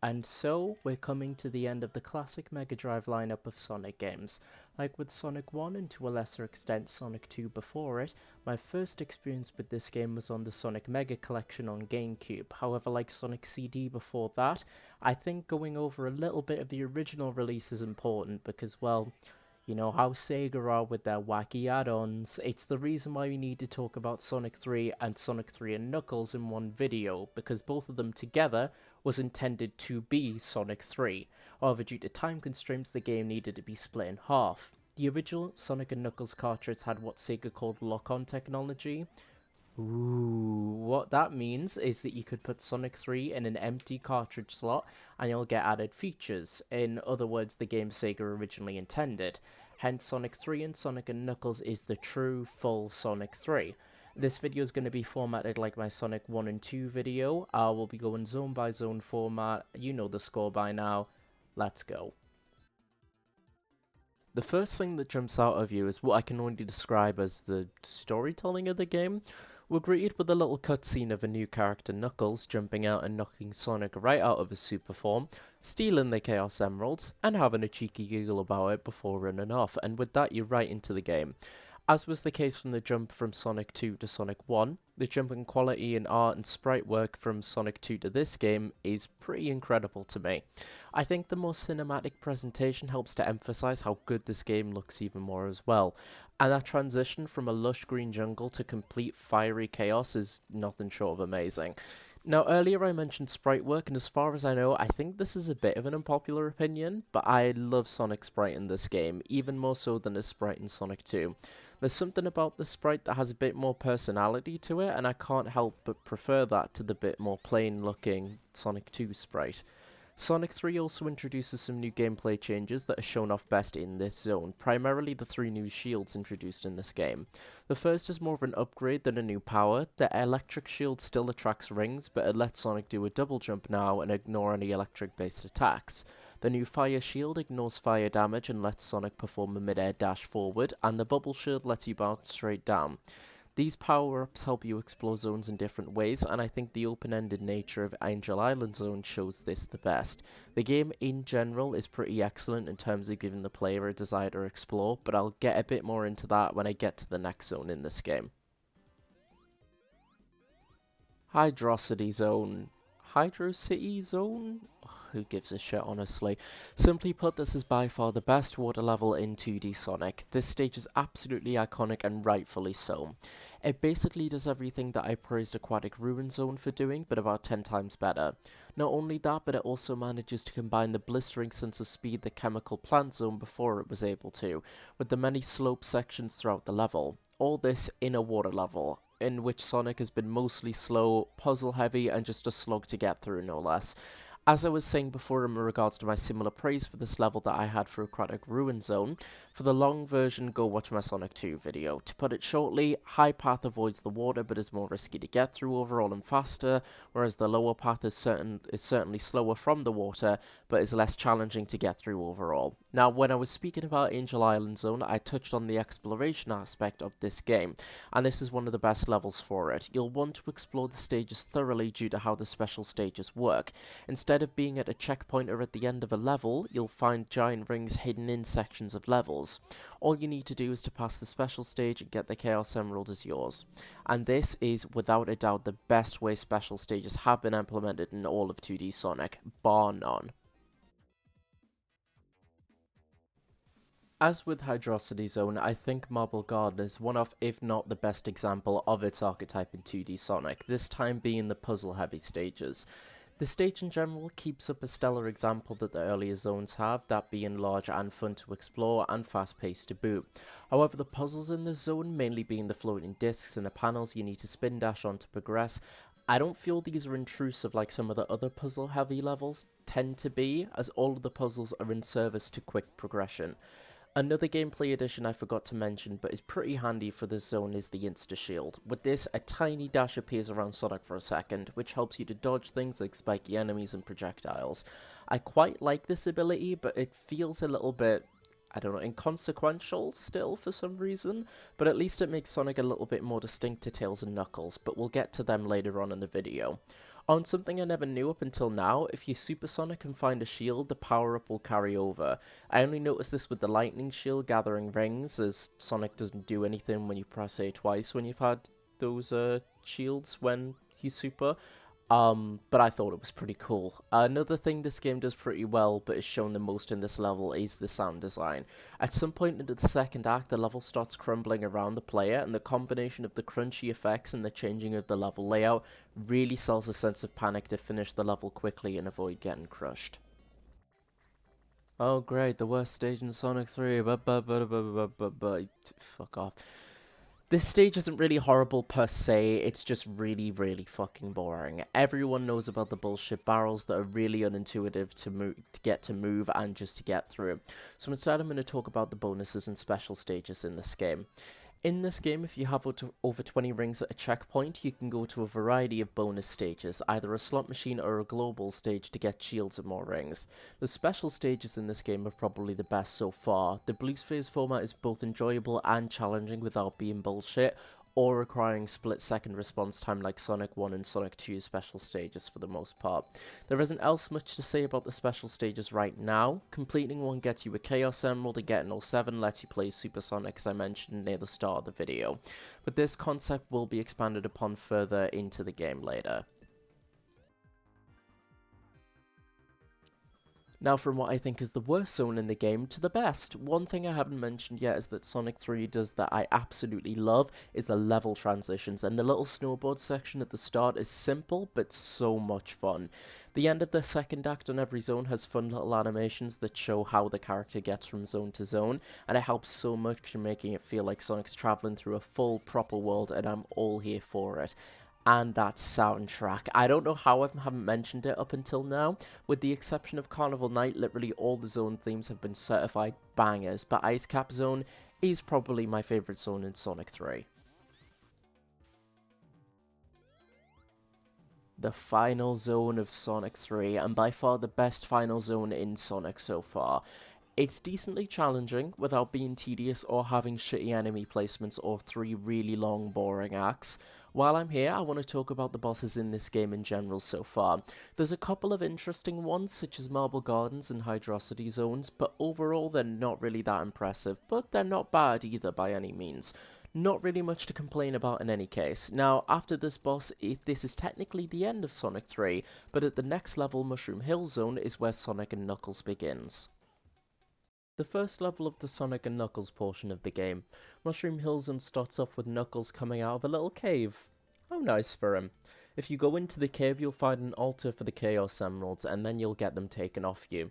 And so, we're coming to the end of the classic Mega Drive lineup of Sonic games. Like with Sonic 1 and to a lesser extent Sonic 2 before it, my first experience with this game was on the Sonic Mega Collection on GameCube. However, like Sonic CD before that, I think going over a little bit of the original release is important because, well, you know how Sega are with their wacky add-ons. It's the reason why we need to talk about Sonic 3 and Sonic 3 and Knuckles in one video, because both of them together was intended to be Sonic 3. However, due to time constraints, the game needed to be split in half. The original Sonic and Knuckles cartridge had what Sega called lock-on technology. Ooh, what that means is that you could put Sonic 3 in an empty cartridge slot and you'll get added features. In other words, the game Sega originally intended. Hence, Sonic 3 and Sonic and Knuckles is the true, full Sonic 3. This video is going to be formatted like my Sonic 1 and 2 video. We'll be going zone by zone format. You know the score by now. Let's go. The first thing that jumps out of you is what I can only describe as the storytelling of the game. We're greeted with a little cutscene of a new character, Knuckles, jumping out and knocking Sonic right out of his super form, stealing the Chaos Emeralds, and having a cheeky giggle about it before running off, and with that you're right into the game. As was the case from the jump from Sonic 2 to Sonic 1, the jump in quality in art and sprite work from Sonic 2 to this game is pretty incredible to me. I think the more cinematic presentation helps to emphasize how good this game looks even more as well, and that transition from a lush green jungle to complete fiery chaos is nothing short of amazing. Now, earlier I mentioned sprite work, and as far as I know, I think this is a bit of an unpopular opinion, but I love Sonic's sprite in this game, even more so than his sprite in Sonic 2. There's something about the sprite that has a bit more personality to it, and I can't help but prefer that to the bit more plain-looking Sonic 2 sprite. Sonic 3 also introduces some new gameplay changes that are shown off best in this zone, primarily the 3 new shields introduced in this game. The first is more of an upgrade than a new power. The electric shield still attracts rings, but it lets Sonic do a double jump now and ignore any electric based attacks. The new fire shield ignores fire damage and lets Sonic perform a mid-air dash forward, and the bubble shield lets you bounce straight down. These power-ups help you explore zones in different ways, and I think the open-ended nature of Angel Island Zone shows this the best. The game in general is pretty excellent in terms of giving the player a desire to explore, but I'll get a bit more into that when I get to the next zone in this game. Hydrocity Zone. Hydro City Zone? Ugh, who gives a shit, honestly. Simply put, this is by far the best water level in 2D Sonic. This stage is absolutely iconic and rightfully so. It basically does everything that I praised Aquatic Ruin Zone for doing, but about 10 times better. Not only that, but it also manages to combine the blistering sense of speed the Chemical Plant Zone before it was able to, with the many slope sections throughout the level. All this in a water level, in which Sonic has been mostly slow, puzzle heavy, and just a slog to get through, no less. As I was saying before in regards to my similar praise for this level that I had for Aquatic Ruin Zone, for the long version, go watch my Sonic 2 video. To put it shortly, high path avoids the water but is more risky to get through overall and faster, whereas the lower path is certainly slower from the water, but is less challenging to get through overall. Now, when I was speaking about Angel Island Zone, I touched on the exploration aspect of this game, and this is one of the best levels for it. You'll want to explore the stages thoroughly due to how the special stages work. Instead of being at a checkpoint or at the end of a level, you'll find giant rings hidden in sections of levels. All you need to do is to pass the special stage and get the Chaos Emerald as yours. And this is without a doubt the best way special stages have been implemented in all of 2D Sonic, bar none. As with Hydrocity Zone, I think Marble Garden is one of, if not the best example of its archetype in 2D Sonic, this time being the puzzle-heavy stages. The stage in general keeps up a stellar example that the earlier zones have, that being large and fun to explore and fast-paced to boot. However, the puzzles in this zone, mainly being the floating discs and the panels you need to spin dash on to progress, I don't feel these are intrusive like some of the other puzzle-heavy levels tend to be, as all of the puzzles are in service to quick progression. Another gameplay addition I forgot to mention, but is pretty handy for this zone, is the Insta-Shield. With this, a tiny dash appears around Sonic for a second, which helps you to dodge things like spiky enemies and projectiles. I quite like this ability, but it feels a little bit, I don't know, inconsequential still for some reason, but at least it makes Sonic a little bit more distinct to Tails and Knuckles, but we'll get to them later on in the video. On something I never knew up until now, if you Supersonic and find a shield, the power-up will carry over. I only noticed this with the lightning shield gathering rings, as Sonic doesn't do anything when you press A twice when you've had those shields when he's super. But I thought it was pretty cool. Another thing this game does pretty well, but is shown the most in this level, is the sound design. At some point into the second act, the level starts crumbling around the player, and the combination of the crunchy effects and the changing of the level layout really sells a sense of panic to finish the level quickly and avoid getting crushed. Oh great, the worst stage in Sonic 3, fuck off. This stage isn't really horrible per se, it's just really, really fucking boring. Everyone knows about the bullshit barrels that are really unintuitive to get to move and just to get through. So instead I'm going to talk about the bonuses and special stages in this game. In this game, if you have over 20 rings at a checkpoint, you can go to a variety of bonus stages, either a slot machine or a global stage to get shields and more rings. The special stages in this game are probably the best so far. The Blues Phase format is both enjoyable and challenging without being bullshit, or requiring split-second response time like Sonic 1 and Sonic 2's special stages for the most part. There isn't else much to say about the special stages right now. Completing one gets you a Chaos Emerald, and getting all 7 lets you play Supersonic, as I mentioned near the start of the video. But this concept will be expanded upon further into the game later. Now from what I think is the worst zone in the game to the best. One thing I haven't mentioned yet is that Sonic 3 does that I absolutely love is the level transitions, and the little snowboard section at the start is simple but so much fun. The end of the second act on every zone has fun little animations that show how the character gets from zone to zone, and it helps so much in making it feel like Sonic's travelling through a full proper world, and I'm all here for it. And that soundtrack. I don't know how I haven't mentioned it up until now. With the exception of Carnival Night, literally all the zone themes have been certified bangers, but Ice Cap Zone is probably my favourite zone in Sonic 3. The final zone of Sonic 3, and by far the best final zone in Sonic so far. It's decently challenging without being tedious or having shitty enemy placements or 3 really long boring acts. While I'm here, I want to talk about the bosses in this game in general so far. There's a couple of interesting ones, such as Marble Gardens and Hydrocity Zones, but overall they're not really that impressive, but they're not bad either by any means. Not really much to complain about in any case. Now, after this boss, this is technically the end of Sonic 3, but at the next level, Mushroom Hill Zone, is where Sonic and Knuckles begins. The first level of the Sonic and Knuckles portion of the game. Mushroom Hill Zone starts off with Knuckles coming out of a little cave. How nice for him. If you go into the cave, you'll find an altar for the Chaos Emeralds, and then you'll get them taken off you.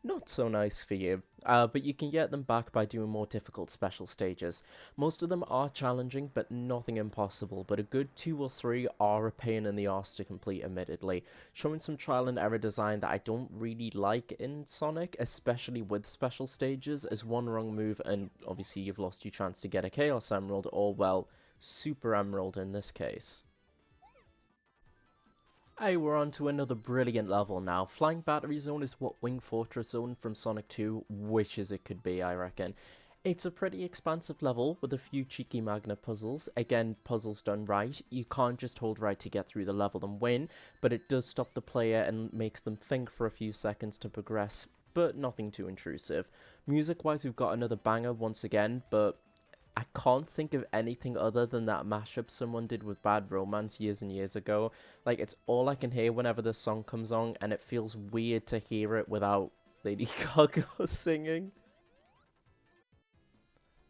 Not so nice for you, but you can get them back by doing more difficult special stages. Most of them are challenging, but nothing impossible, but a good 2 or 3 are a pain in the arse to complete, admittedly, showing some trial and error design that I don't really like in Sonic, especially with special stages, as one wrong move and obviously you've lost your chance to get a Chaos Emerald, or well, Super Emerald in this case. Hey, we're on to another brilliant level now. Flying Battery Zone is what Wing Fortress Zone from Sonic 2 wishes it could be, I reckon. It's a pretty expansive level with a few cheeky magnet puzzles. Again, puzzles done right. You can't just hold right to get through the level and win, but it does stop the player and makes them think for a few seconds to progress, but nothing too intrusive. Music-wise, we've got another banger once again, but I can't think of anything other than that mashup someone did with Bad Romance years and years ago. Like, it's all I can hear whenever the song comes on, and it feels weird to hear it without Lady Gaga singing.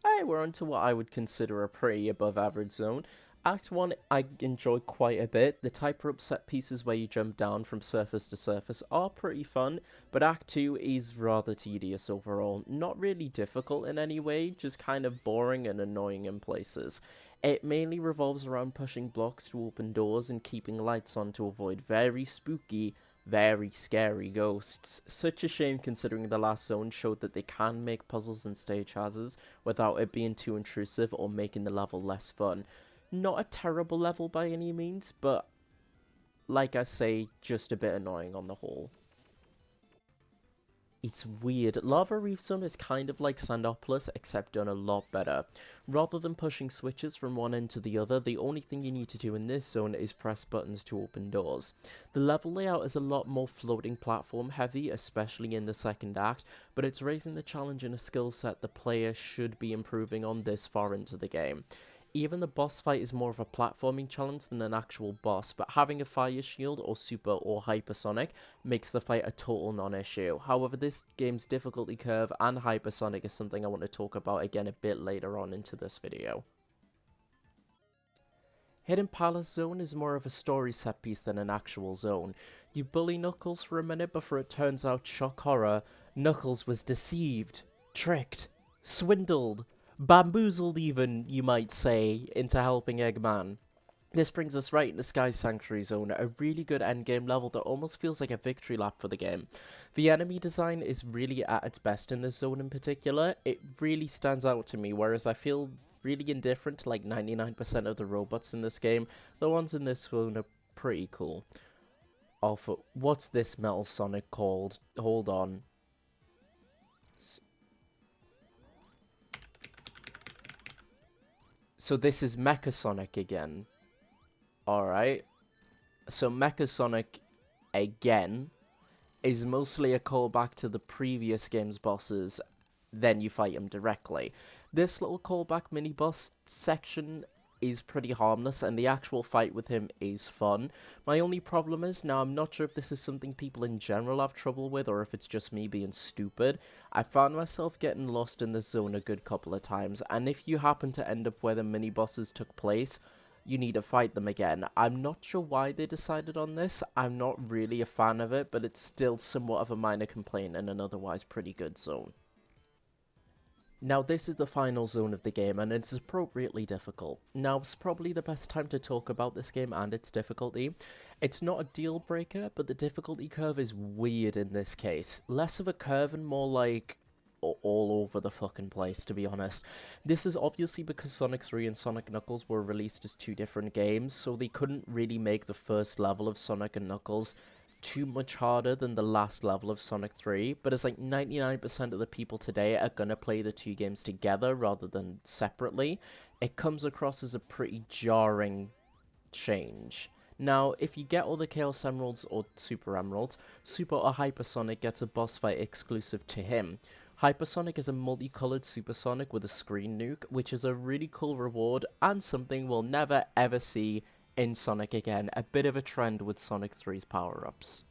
Hey, we're on to what I would consider a pretty above average zone. Act 1 I enjoy quite a bit. The tightrope set pieces where you jump down from surface to surface are pretty fun, but Act 2 is rather tedious overall. Not really difficult in any way, just kind of boring and annoying in places. It mainly revolves around pushing blocks to open doors and keeping lights on to avoid very spooky, very scary ghosts. Such a shame considering the last zone showed that they can make puzzles and stage hazards without it being too intrusive or making the level less fun. Not a terrible level by any means, but like I say, just a bit annoying on the whole. It's weird. Lava Reef Zone is kind of like Sandopolis, except done a lot better. Rather than pushing switches from one end to the other, the only thing you need to do in this zone is press buttons to open doors. The level layout is a lot more floating platform heavy, especially in the second act, but it's raising the challenge in a skill set the player should be improving on this far into the game. Even the boss fight is more of a platforming challenge than an actual boss, but having a fire shield or super or hypersonic makes the fight a total non-issue. However, this game's difficulty curve and hypersonic is something I want to talk about again a bit later on into this video. Hidden Palace Zone is more of a story set piece than an actual zone. You bully Knuckles for a minute before it turns out, shock horror, Knuckles was deceived, tricked, swindled, bamboozled even, you might say, into helping Eggman. This brings us right into Sky Sanctuary Zone, a really good endgame level that almost feels like a victory lap for the game. The enemy design is really at its best in this zone in particular. It really stands out to me, whereas I feel really indifferent to like 99% of the robots in this game. The ones in this zone are pretty cool. Oh, what's this Metal Sonic called? Hold on. So this is Mecca Sonic again. Alright. So Mecca Sonic, again, is mostly a callback to the previous game's bosses, then you fight him directly. This little callback mini-boss section is pretty harmless, and the actual fight with him is fun. My only problem is, now I'm not sure if this is something people in general have trouble with, or if it's just me being stupid. I found myself getting lost in this zone a good couple of times, and if you happen to end up where the mini-bosses took place, you need to fight them again. I'm not sure why they decided on this. I'm not really a fan of it, but it's still somewhat of a minor complaint in an otherwise pretty good zone. Now this is the final zone of the game, and it's appropriately difficult. Now it's probably the best time to talk about this game and its difficulty. It's not a deal breaker, but the difficulty curve is weird in this case. Less of a curve and more like all over the fucking place, to be honest. This is obviously because Sonic 3 and Sonic Knuckles were released as two different games, so they couldn't really make the first level of Sonic and Knuckles too much harder than the last level of Sonic 3, but it's like 99% of the people today are gonna play the two games together rather than separately. It comes across as a pretty jarring change. Now, if you get all the Chaos Emeralds or Super Emeralds, Super or Hypersonic gets a boss fight exclusive to him. Hypersonic is a multicolored supersonic with a screen nuke, which is a really cool reward and something we'll never ever see in Sonic again, a bit of a trend with Sonic 3's power-ups.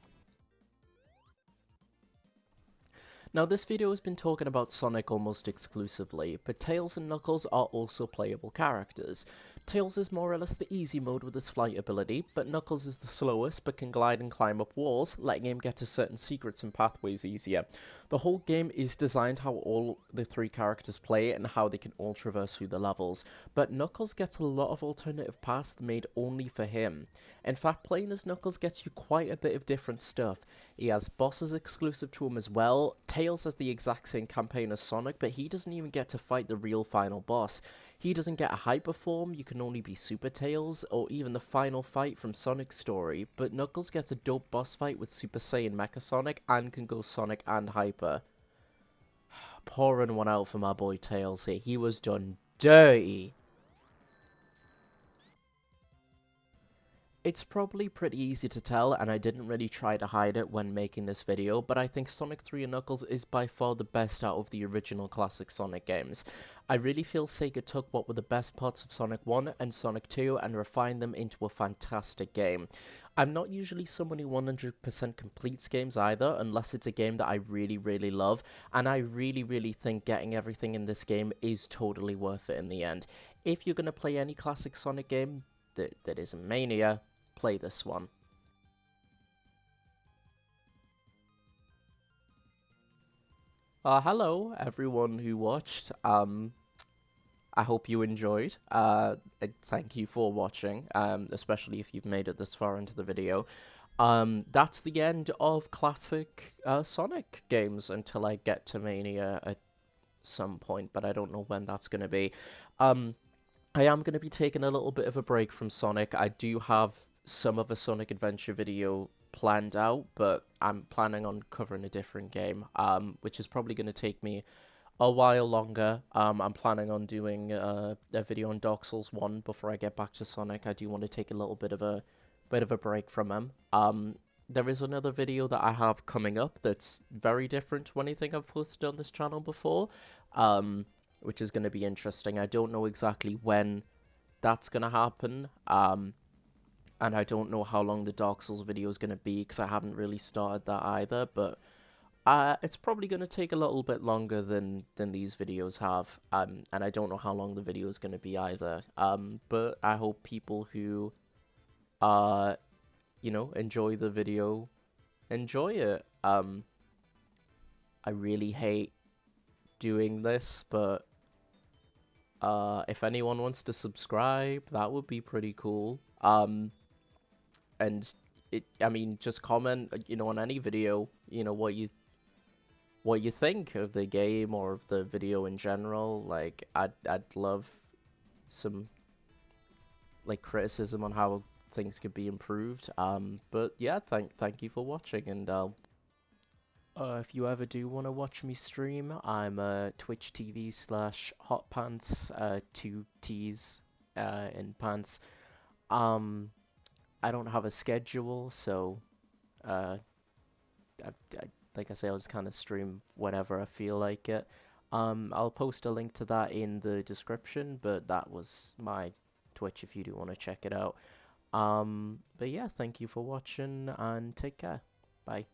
Now this video has been talking about Sonic almost exclusively, but Tails and Knuckles are also playable characters. Tails is more or less the easy mode with his flight ability, but Knuckles is the slowest but can glide and climb up walls, letting him get to certain secrets and pathways easier. The whole game is designed how all the three characters play and how they can all traverse through the levels, but Knuckles gets a lot of alternative paths made only for him. In fact, playing as Knuckles gets you quite a bit of different stuff. He has bosses exclusive to him as well. Tails has the exact same campaign as Sonic, but he doesn't even get to fight the real final boss. He doesn't get a hyper form, you can only be Super Tails, or even the final fight from Sonic's story, but Knuckles gets a dope boss fight with Super Saiyan Mecca Sonic and can go Sonic and Hyper. Pouring one out for my boy Tails here, he was done dirty. It's probably pretty easy to tell, and I didn't really try to hide it when making this video, but I think Sonic 3 and Knuckles is by far the best out of the original classic Sonic games. I really feel Sega took what were the best parts of Sonic 1 and Sonic 2 and refined them into a fantastic game. I'm not usually someone who 100% completes games either, unless it's a game that I really love, and I really think getting everything in this game is totally worth it in the end. If you're going to play any classic Sonic game that isn't Mania, play this one. Hello everyone who watched. I hope you enjoyed. Thank you for watching, especially if you've made it this far into the video. That's the end of classic Sonic games until I get to Mania at some point, but I don't know when that's going to be. I am going to be taking a little bit of a break from Sonic. I do have some of a Sonic Adventure video planned out, but I'm planning on covering a different game, which is probably going to take me a while longer. I'm planning on doing a video on Dark Souls 1 before I get back to Sonic. I do want to take a little bit of a break from him. There is another video that I have coming up that's very different to anything I've posted on this channel before, which is going to be interesting. I don't know exactly when that's going to happen, and I don't know how long the Dark Souls video is going to be, because I haven't really started that either, but it's probably going to take a little bit longer than these videos have, and I don't know how long the video is going to be either, but I hope people who, enjoy the video, enjoy it. I really hate doing this, but if anyone wants to subscribe, that would be pretty cool. And just comment, on any video, what you think of the game or of the video in general. Like, I'd love some, like, criticism on how things could be improved. But yeah, thank you for watching, and if you ever do want to watch me stream, I'm Twitch TV/hotpants, 2 T's in pants. I don't have a schedule, so like I say, I'll just kind of stream whenever I feel like it. I'll post a link to that in the description, but that was my Twitch if you do want to check it out. But yeah, thank you for watching, and take care. Bye.